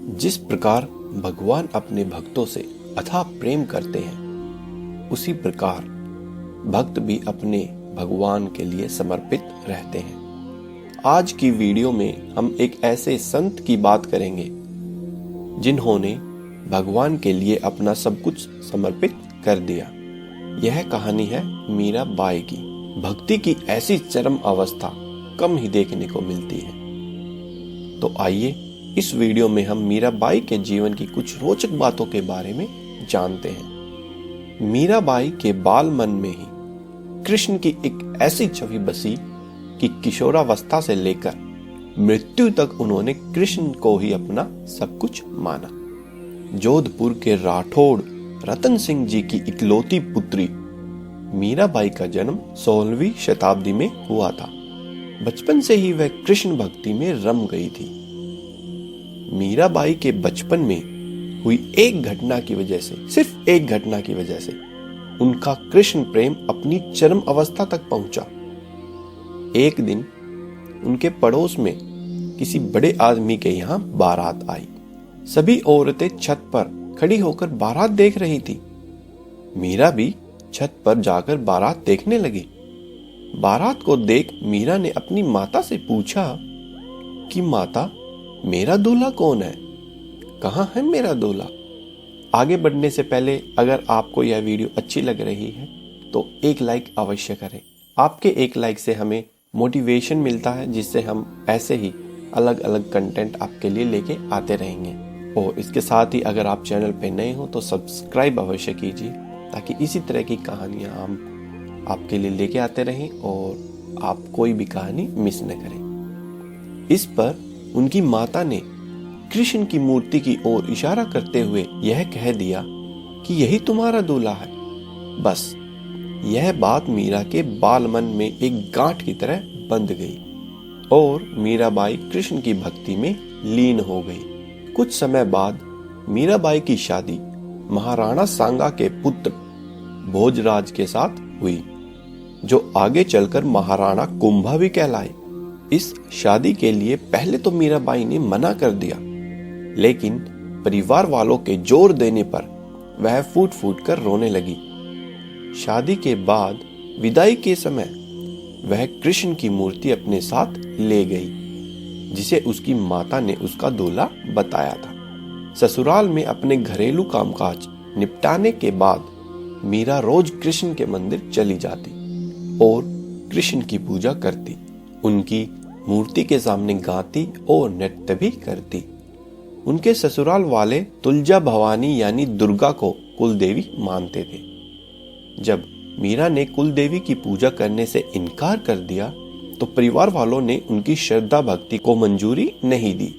जिस प्रकार भगवान अपने भक्तों से अथाह प्रेम करते हैं, उसी प्रकार भक्त भी अपने भगवान के लिए समर्पित रहते हैं। आज की वीडियो में हम एक ऐसे संत की बात करेंगे जिन्होंने भगवान के लिए अपना सब कुछ समर्पित कर दिया। यह कहानी है मीरा बाई की। भक्ति की ऐसी चरम अवस्था कम ही देखने को मिलती है। तो आइए इस वीडियो में हम मीरा बाई के जीवन की कुछ रोचक बातों के बारे में जानते हैं। मीरा बाई के बाल मन में ही कृष्ण की एक ऐसी छवि बसी कि किशोरावस्था से लेकर मृत्यु तक उन्होंने कृष्ण को ही अपना सब कुछ माना। जोधपुर के राठौड़ रतन सिंह जी की इकलौती पुत्री मीरा बाई का जन्म 16वीं शताब्दी में हुआ था। बचपन से ही वह कृष्ण भक्ति में रम गई थी। मीरा बाई के बचपन में हुई एक घटना की वजह से, सिर्फ एक घटना की वजह से उनका कृष्ण प्रेम अपनी चरम अवस्था तक पहुंचा। एक दिन उनके पड़ोस में किसी बड़े आदमी के यहाँ बारात आई। सभी औरतें छत पर खड़ी होकर बारात देख रही थी। मीरा भी छत पर जाकर बारात देखने लगी। बारात को देख मीरा ने अपनी माता से पूछा कि माता, मेरा दूल्हा कौन है? कहाँ है मेरा दूल्हा? आगे बढ़ने से पहले अगर आपको यह वीडियो अच्छी लग रही है तो एक लाइक अवश्य करें। आपके एक लाइक से हमें मोटिवेशन मिलता है, जिससे हम ऐसे ही अलग अलग कंटेंट आपके लिए लेके आते रहेंगे। और इसके साथ ही अगर आप चैनल पे नए हो तो सब्सक्राइब अवश्य कीजिए, ताकि इसी तरह की कहानियां हम आपके लिए लेके आते रहें और आप कोई भी कहानी मिस न करें। इस पर उनकी माता ने कृष्ण की मूर्ति की ओर इशारा करते हुए यह कह दिया कि यही तुम्हारा दूल्हा है। बस यह बात मीरा के बाल मन में एक गांठ की तरह बंध गई और मीराबाई कृष्ण की भक्ति में लीन हो गई। कुछ समय बाद मीराबाई की शादी महाराणा सांगा के पुत्र भोजराज के साथ हुई, जो आगे चलकर महाराणा कुंभा भी कहलाए। इस शादी के लिए पहले तो मीराबाई ने मना कर दिया, लेकिन परिवार वालों के जोर देने पर वह फूट फूट कर रोने लगी। शादी के बाद विदाई के समय वह कृष्ण की मूर्ति अपने साथ ले गई, जिसे उसकी माता ने उसका दूल्हा बताया था। ससुराल में अपने घरेलू कामकाज निपटाने के बाद मीरा रोज कृष्ण के मंदिर चली जाती और कृष्ण की पूजा करती, उनकी मूर्ति के सामने गाती और नृत्य भी करती। उनके ससुराल वाले तुलजा भवानी यानी दुर्गा को कुलदेवी मानते थे। जब मीरा ने कुलदेवी की पूजा करने से इनकार कर दिया तो परिवार वालों ने उनकी श्रद्धा भक्ति को मंजूरी नहीं दी।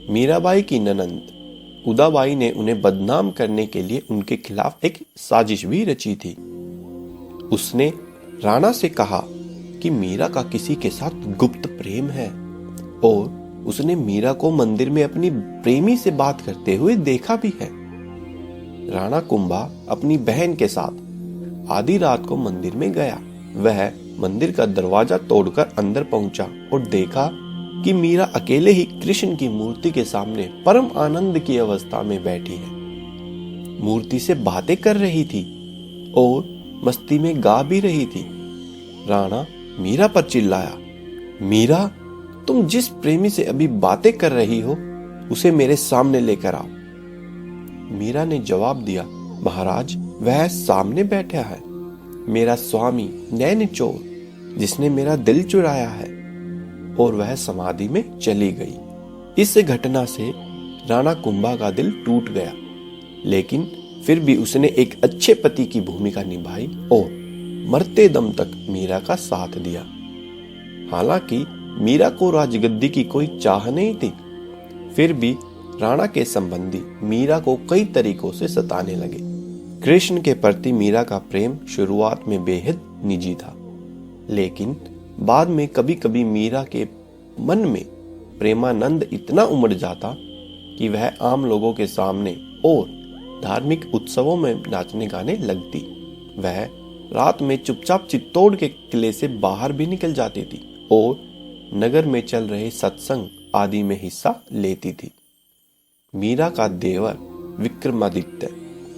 मीराबाई की ननंद उदाबाई ने उन्हें बदनाम करने के लिए उनके खिलाफ एक साजिश भी रची थी। उसने राणा से कहा कि मीरा का किसी के साथ गुप्त प्रेम है और उसने मीरा को मंदिर में अपनी प्रेमी से बात करते हुए देखा भी है। राणा कुंभा अपनी बहन के साथ आधी रात को मंदिर में गया। वह मंदिर का दरवाजा तोड़कर अंदर पहुंचा और देखा कि मीरा अकेले ही कृष्ण की मूर्ति के सामने परम आनंद की अवस्था में बैठी है। मूर्ति से बातें कर रही थी और मस्ती में गा भी रही थी। राणा मीरा पर चिल्लाया, मीरा, तुम जिस प्रेमी से अभी बातें कर रही हो उसे मेरे सामने लेकर आओ। मीरा ने जवाब दिया, महाराज, वह सामने बैठा है, मेरा स्वामी नैनचोर, जिसने मेरा दिल चुराया है। और वह समाधि में चली गई। इस घटना से राणा कुंभा का दिल टूट गया, लेकिन फिर भी उसने एक अच्छे पति की भूमिका निभाई और मरते दम तक मीरा का साथ दिया। हालांकि मीरा को राजगद्दी की कोई चाह नहीं थी, फिर भी राणा के संबंधी मीरा को कई तरीकों से सताने लगे। कृष्ण के प्रति मीरा का प्रेम शुरुआत में बेहद निजी था, लेकिन बाद में कभी कभी मीरा के मन में प्रेमानंद इतना उमड़ जाता कि वह आम लोगों के सामने और धार्मिक उत्सवों में नाचने गाने लगती। वह रात में चुपचाप चित्तौड़ के किले से बाहर भी निकल जाती थी और नगर में चल रहे सत्संग आदि में हिस्सा लेती थी। मीरा का देवर विक्रमादित्य,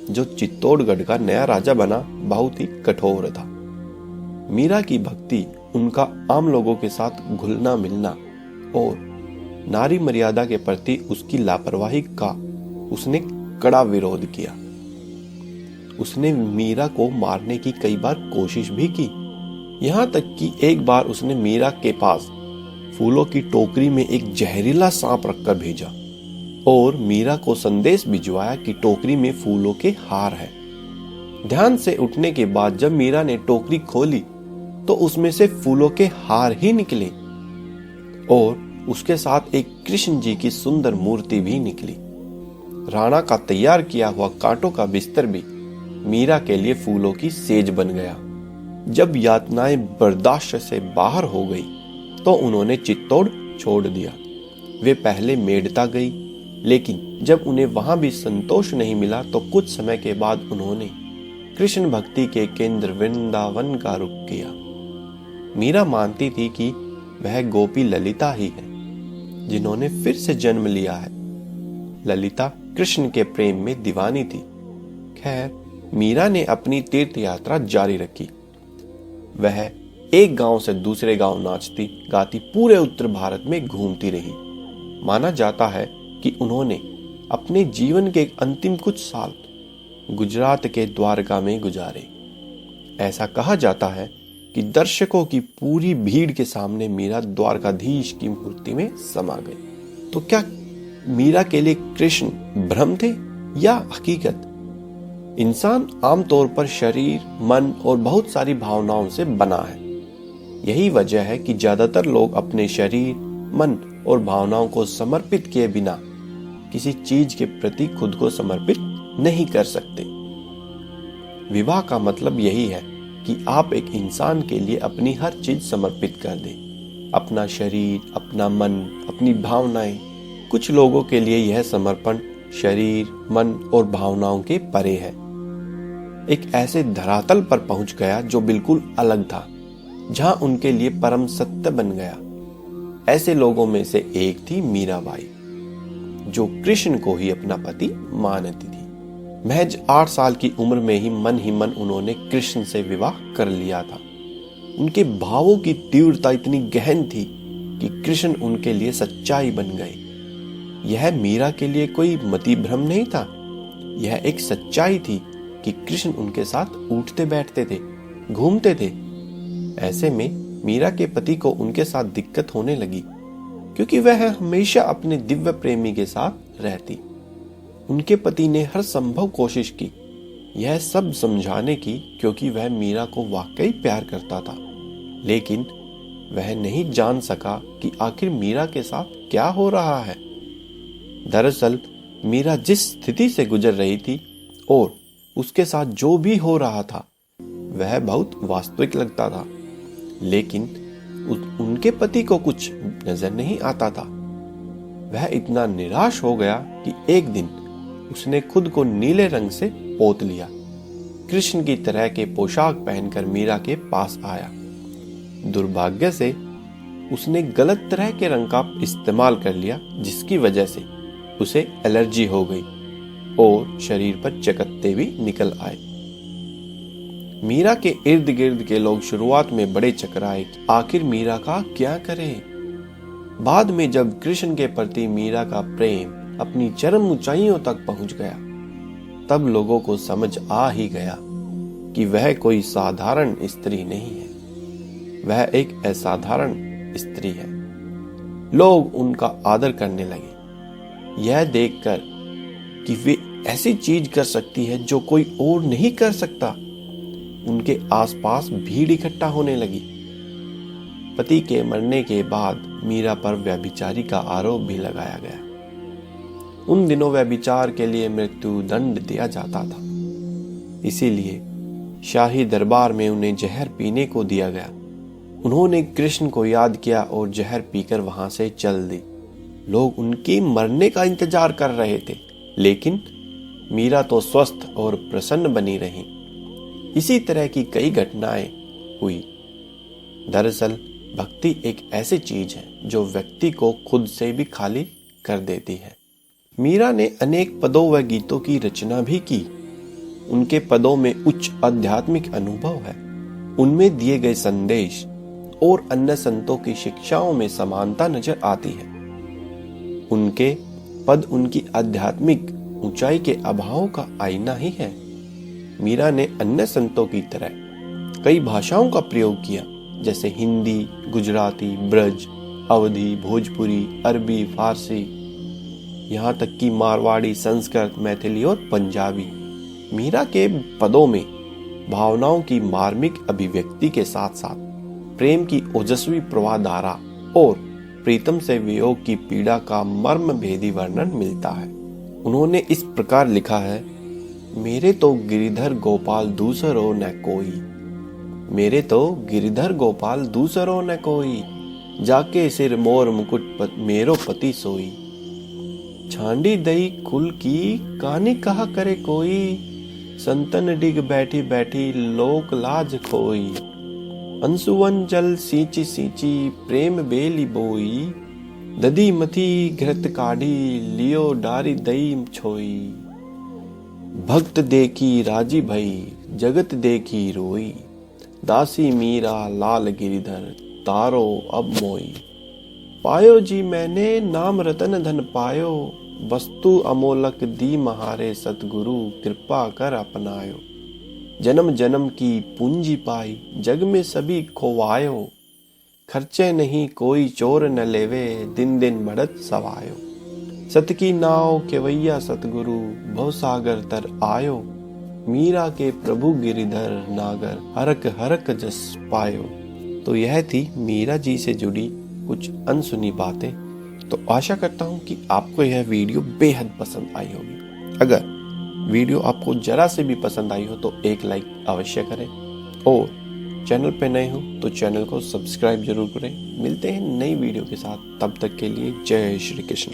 जो चित्तौड़गढ़ का नया राजा बना, बहुत ही कठोर था। मीरा की भक्ति, उनका आम लोगों के साथ घुलना मिलना और नारी मर्यादा के प्रति उसकी लापरवाही का उसने कड़ा विरोध किया। उसने मीरा को मारने की कई बार कोशिश भी की। यहाँ तक कि एक बार उसने मीरा के पास फूलों की टोकरी में एक जहरीला सांप रखकर भेजा और मीरा को संदेश भिजवाया कि टोकरी में फूलों के हार है। ध्यान से उठने के बाद जब मीरा ने टोकरी खोली तो उसमें से फूलों के हार ही निकले और उसके साथ एक कृष्ण जी की सुंदर मूर्ति भी निकली। राणा का तैयार किया हुआ कांटों का बिस्तर भी मीरा के लिए फूलों की सेज बन गया। जब यातनाएं बर्दाश्त से बाहर हो गई तो उन्होंने चित्तौड़ छोड़ दिया। वे पहले मेड़ता गई, लेकिन जब उन्हें वहां भी संतोष नहीं मिला तो कुछ समय के बाद उन्होंने कृष्ण भक्ति के केंद्र वृंदावन का रुख किया। मीरा मानती थी कि वह गोपी ललिता ही है जिन्होंने फिर से जन्म लिया है। ललिता कृष्ण के प्रेम में दीवानी थी। खैर, मीरा ने अपनी तीर्थ यात्रा जारी रखी। वह एक गांव से दूसरे गांव नाचती गाती पूरे उत्तर भारत में घूमती रही। माना जाता है कि उन्होंने अपने जीवन के अंतिम कुछ साल गुजरात के द्वारका में गुजारे। ऐसा कहा जाता है कि दर्शकों की पूरी भीड़ के सामने मीरा द्वारकाधीश की मूर्ति में समा गई। तो क्या मीरा के लिए कृष्ण भ्रम थे या हकीकत? इंसान आमतौर पर शरीर, मन और बहुत सारी भावनाओं से बना है। यही वजह है कि ज्यादातर लोग अपने शरीर, मन और भावनाओं को समर्पित किए बिना किसी चीज के प्रति खुद को समर्पित नहीं कर सकते। विवाह का मतलब यही है कि आप एक इंसान के लिए अपनी हर चीज समर्पित कर दें। अपना शरीर, अपना मन, अपनी भावनाएं। कुछ लोगों के लिए यह समर्पण शरीर, मन और भावनाओं के परे है। एक ऐसे धरातल पर पहुंच गया जो बिल्कुल अलग था, जहां उनके लिए परम सत्य बन गया। ऐसे लोगों में से एक थी मीराबाई, जो कृष्ण को ही अपना पति मानती थी। महज 8 साल की उम्र में ही मन उन्होंने कृष्ण से विवाह कर लिया था। उनके भावों की तीव्रता इतनी गहन थी कि कृष्ण उनके लिए सच्चाई बन गए। यह मीरा के लिए कोई मति भ्रम नहीं था, यह एक सच्चाई थी कि कृष्ण उनके साथ उठते बैठते थे, घूमते थे। ऐसे में मीरा के पति को उनके साथ दिक्कत होने लगी, क्योंकि वह हमेशा अपने दिव्य प्रेमी के साथ रहती। उनके पति ने हर संभव कोशिश की यह सब समझाने की, क्योंकि वह मीरा को वाकई प्यार करता था, लेकिन वह नहीं जान सका कि आखिर मीरा के साथ क्या हो रहा है। दरअसल मीरा जिस स्थिति से गुजर रही थी और उसके साथ जो भी हो रहा था वह बहुत वास्तविक लगता था, लेकिन उनके पति को कुछ नजर नहीं आता था। वह इतना निराश हो गया कि एक दिन उसने खुद को नीले रंग से पोत लिया। कृष्ण की तरह के पोशाक पहनकर मीरा के पास आया। दुर्भाग्य से उसने गलत तरह के रंग का इस्तेमाल कर लिया, जिसकी वजह से उसे एलर्जी हो गई और शरीर पर चकत्ते भी निकल आए। मीरा के इर्द गिर्द के लोग शुरुआत में बड़े चकराए कि आखिर मीरा का क्या करें। बाद में जब कृष्ण के प्रति मीरा का प्रेम अपनी चरम ऊंचाइयों तक पहुंच गया, तब लोगों को समझ आ ही गया कि वह कोई साधारण स्त्री नहीं है, वह एक असाधारण स्त्री है। लोग उनका आदर करने लगे, यह देखकर कि वे ऐसी चीज कर सकती है जो कोई और नहीं कर सकता। उनके आसपास भीड़ इकट्ठा होने लगी। पति के मरने के बाद मीरा पर व्यभिचारी का आरोप भी लगाया गया। उन दिनों व्यभिचार के लिए मृत्यु दंड दिया जाता था, इसीलिए शाही दरबार में उन्हें जहर पीने को दिया गया। उन्होंने कृष्ण को याद किया और जहर पीकर वहां से चल दी। लोग उनके मरने का इंतजार कर रहे थे, लेकिन मीरा तो स्वस्थ और प्रसन्न बनी रही। इसी तरह की कई घटनाएं हुई। दरअसल भक्ति एक ऐसी चीज है जो व्यक्ति को खुद से भी खाली कर देती है। मीरा ने अनेक पदों व गीतों की रचना भी की। उनके पदों में उच्च आध्यात्मिक अनुभव है। उनमें दिए गए संदेश और अन्य संतों की शिक्षाओं में समानता नजर आती है। उनके पद उनकी आध्यात्मिक ऊंचाई के अभाव का आईना ही है। मीरा ने अन्य संतों की तरह कई भाषाओं का प्रयोग किया, जैसे हिंदी, गुजराती, ब्रज, अवधी, भोजपुरी, अरबी, फारसी, यहाँ तक कि मारवाड़ी, संस्कृत, मैथिली और पंजाबी। मीरा के पदों में भावनाओं की मार्मिक अभिव्यक्ति के साथ साथ प्रेम की ओजस्वी प्रवाह धारा और प्रीतम से वियोग की पीड़ा का मर्म भेदी वर्णन मिलता है। उन्होंने इस प्रकार लिखा है, मेरे तो गिरिधर गोपाल दूसरो न कोई, मेरे तो गिरिधर गोपाल दूसरो न कोई, जाके सिर मोर मुकुट मेरो पति सोई, छांडी दई कुल की कानी कहा करे कोई, संतन डिग बैठी बैठी लोक लाज खोई, अंसुवन जल सींची सींची प्रेम बेली बोई, ददी मथी घृत काढ़ी लियो डारी दई छोई, भक्त देखी राजी भई जगत देखी रोई, दासी मीरा लाल गिरिधर तारो अब मोई, पायो जी मैंने नाम रतन धन पायो, वस्तु अमोलक दी महारे सतगुरु कृपा कर अपनायो, जन्म जन्म की पूंजी पाई जग में सभी खोवायो, खर्चे नहीं कोई चोर न लेवे दिन दिन बढ़त सवायो, सत की नाव केवैया सतगुरु भव सागर तर आयो, मीरा के प्रभु गिरिधर नागर हरक हरक जस पायो। तो यह थी मीरा जी से जुड़ी कुछ अनसुनी बातें। तो आशा करता हूँ कि आपको यह वीडियो बेहद पसंद आई होगी। अगर वीडियो आपको जरा से भी पसंद आई हो तो एक लाइक अवश्य करें और चैनल पे नए हो तो चैनल को सब्सक्राइब जरूर करें। मिलते हैं नई वीडियो के साथ, तब तक के लिए जय श्री कृष्ण।